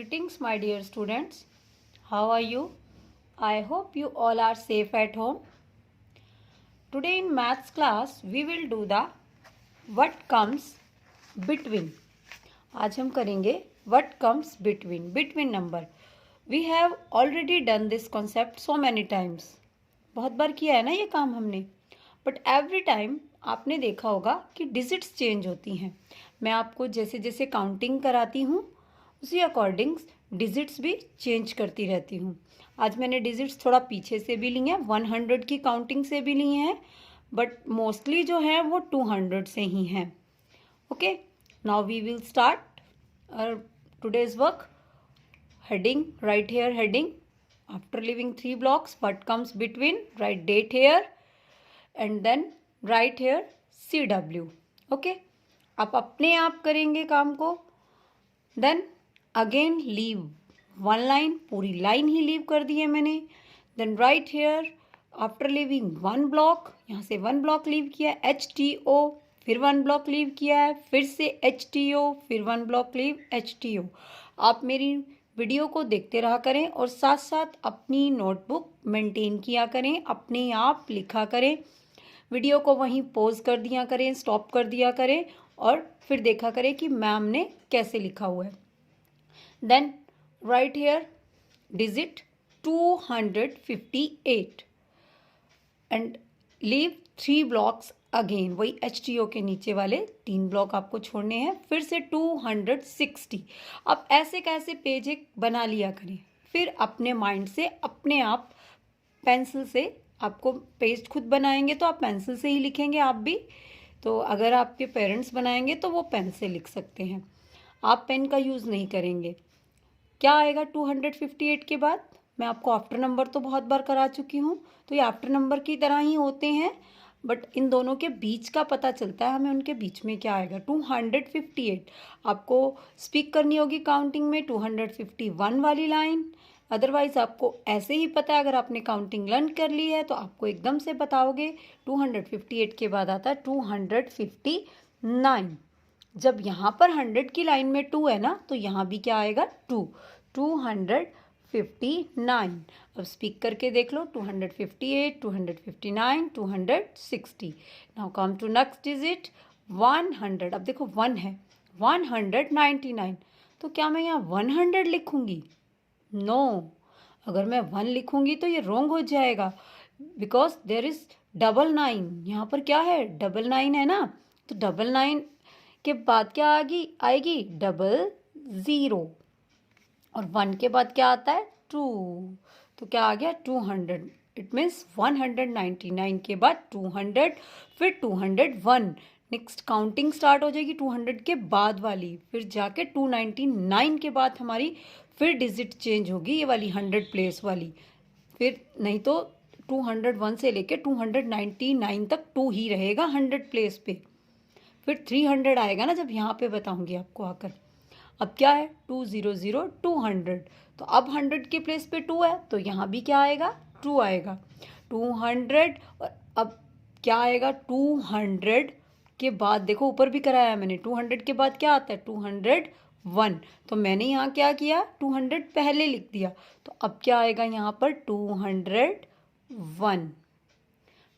Greetings, my dear students. How are you? I hope you all are safe at home. Today in maths class, we will do the what comes between. आज हम करेंगे what comes between number. We have already done this concept so many times. बहुत बार किया है ना ये काम हमने. But every time आपने देखा होगा कि डिजिट्स चेंज होती हैं. मैं आपको जैसे जैसे काउंटिंग कराती हूँ उसी अकॉर्डिंग डिजिट्स भी चेंज करती रहती हूँ. आज मैंने डिजिट्स थोड़ा पीछे से भी ली हैं, 100 की काउंटिंग से भी ली हैं, बट मोस्टली जो है वो 200 से ही हैं. Okay, now we will start today's work. Heading, right here heading. After leaving 3 blocks, what comes between, write date here and then write here CW. Okay, आप अपने आप करेंगे काम को. देन अगेन लीव 1 line, पूरी लाइन ही leave कर दी है मैंने. Then write here after leaving 1 block, यहाँ से 1 block लीव किया, HTO, फिर 1 block लीव किया है, फिर से HTO, फिर 1 block लीव, HTO. आप मेरी वीडियो को देखते रहा करें और साथ साथ अपनी नोटबुक मेंटेन किया करें, अपने आप लिखा करें. वीडियो को वहीं पॉज कर दिया करें, स्टॉप कर दिया करें और फिर देखा करें कि मैम ने कैसे लिखा हुआ है. Then write here digit 258 and leave 3 blocks again. वही HTO के नीचे वाले 3 block आपको छोड़ने हैं. फिर से 260. अब ऐसे कैसे पेज एक बना लिया करें, फिर अपने माइंड से अपने आप पेंसिल से आपको पेज खुद बनाएंगे तो आप पेंसिल से ही लिखेंगे आप भी. तो अगर आपके पेरेंट्स बनाएंगे तो वो पेन से लिख सकते हैं, आप पेन का यूज़ नहीं करेंगे. क्या आएगा 258 के बाद? मैं आपको आफ्टर नंबर तो बहुत बार करा चुकी हूँ, तो ये आफ्टर नंबर की तरह ही होते हैं, बट इन दोनों के बीच का पता चलता है हमें उनके बीच में क्या आएगा. 258 आपको स्पीक करनी होगी काउंटिंग में 251 वाली लाइन. अदरवाइज आपको ऐसे ही पता है, अगर आपने काउंटिंग लर्न कर ली है तो आपको एकदम से बताओगे. 258 के बाद आता है 259. जब यहाँ पर 100 की लाइन में 2 है ना, तो यहाँ भी क्या आएगा 2. 259. अब स्पीक करके देख लो. 258, 259, 260. Now come to next digit 100. अब देखो 1 है, 199. तो क्या मैं यहाँ 100 लिखूंगी? नो. अगर मैं 1 लिखूंगी तो ये रॉन्ग हो जाएगा, बिकॉज देर इज 99. यहाँ पर क्या है? 99 है ना, तो 99 के बाद क्या आएगी 00. और 1 के बाद क्या आता है 2. तो क्या आ गया 200. इट मीन्स 199 के बाद 200, फिर 201. नेक्स्ट काउंटिंग स्टार्ट हो जाएगी 200 के बाद वाली, फिर जाके 299 के बाद हमारी फिर डिजिट चेंज होगी, ये वाली 100 प्लेस वाली. फिर नहीं तो 201 से लेके 299 तक 2 ही रहेगा 100 प्लेस पे. फिर 300 आएगा ना जब यहाँ पे बताऊंगी आपको आकर. अब क्या है 200, 200. तो अब 100 के प्लेस पे 2 है, तो यहाँ भी क्या आएगा 2 आएगा. 200. और अब क्या आएगा 200 के बाद? देखो ऊपर भी कराया मैंने. 200 के बाद क्या आता है 201. तो मैंने यहाँ क्या किया 200 पहले लिख दिया. तो अब क्या आएगा यहाँ पर 201,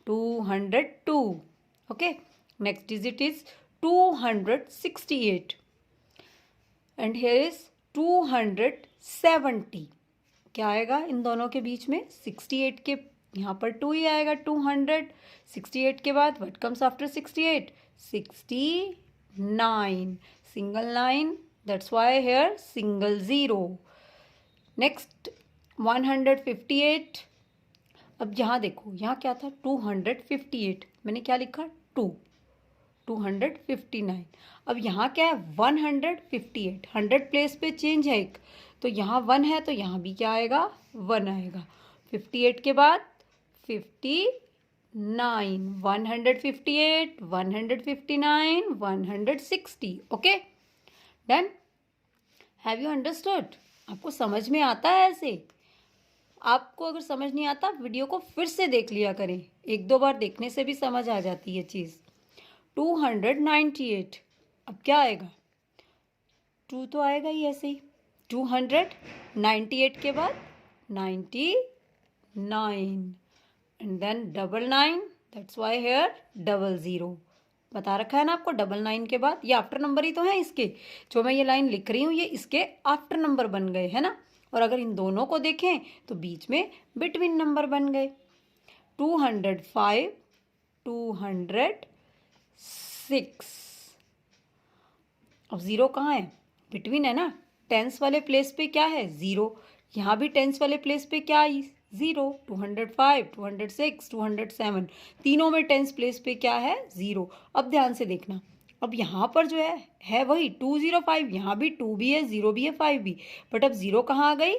202. Okay, next digit is 268 and here is 270. क्या आएगा इन दोनों के बीच में? 68 के यहाँ पर 2 ही आएगा. 268 के बाद what comes after 68? 69. Single line, that's why here single 0. Next 158. अब यहाँ देखो, यहाँ क्या था 258, मैंने क्या लिखा 2. 259. अब यहाँ क्या है 158. 100 प्लेस पे चेंज है एक, तो यहाँ 1 है तो यहाँ भी क्या आएगा 1 आएगा. 58 के बाद 59. 158, 159, 160. Okay, done. Have you understood? आपको समझ में आता है ऐसे? आपको अगर समझ नहीं आता वीडियो को फिर से देख लिया करें, 1-2 बार देखने से भी समझ आ जाती है चीज़. 298. अब क्या आएगा 2 तो आएगा ही ऐसे ही. 200, 98 के बाद 99 and then 99, that's why here 00 बता रखा है ना आपको। 99 के बाद ये आफ्टर नंबर ही तो है इसके, जो मैं ये लाइन लिख रही हूँ ये इसके आफ्टर नंबर बन गए है ना। और अगर इन दोनों को देखें तो बीच में बिटवीन नंबर बन गए। 205, 206। अब जीरो कहाँ है, बिटवीन है ना। टेंस वाले प्लेस पे क्या है, जीरो। यहाँ भी टेंस वाले प्लेस पे क्या है, जीरो। 205, 206, 207 तीनों में टेंस प्लेस पे क्या है, जीरो। अब ध्यान से देखना, अब यहाँ पर जो है वही 205, यहाँ भी 2 भी है, 0 भी है, 5 भी, बट अब जीरो कहाँ आ गई,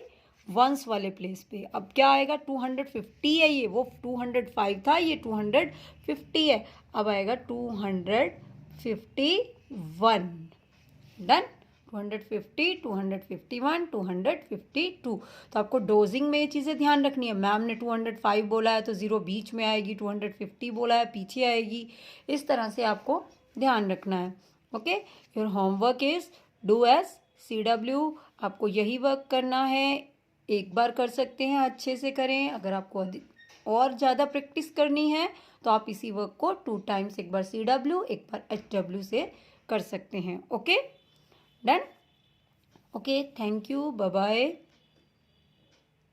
वंस वाले प्लेस पे। अब क्या आएगा, 250 है ये, वो 205 था, ये 250 है। अब आएगा 251। डन। 250, 251, 252। तो आपको डोजिंग में ये चीज़ें ध्यान रखनी है। मैम ने 205 बोला है तो जीरो बीच में आएगी, 250 बोला है पीछे आएगी। इस तरह से आपको ध्यान रखना है। Okay, your homework is do as CW। आपको यही वर्क करना है, एक बार कर सकते हैं, अच्छे से करें। अगर आपको और ज़्यादा प्रैक्टिस करनी है तो आप इसी वर्क को 2 टाइम्स, एक बार CW एक बार HW से कर सकते हैं। Okay, done. Okay, thank you, bye bye.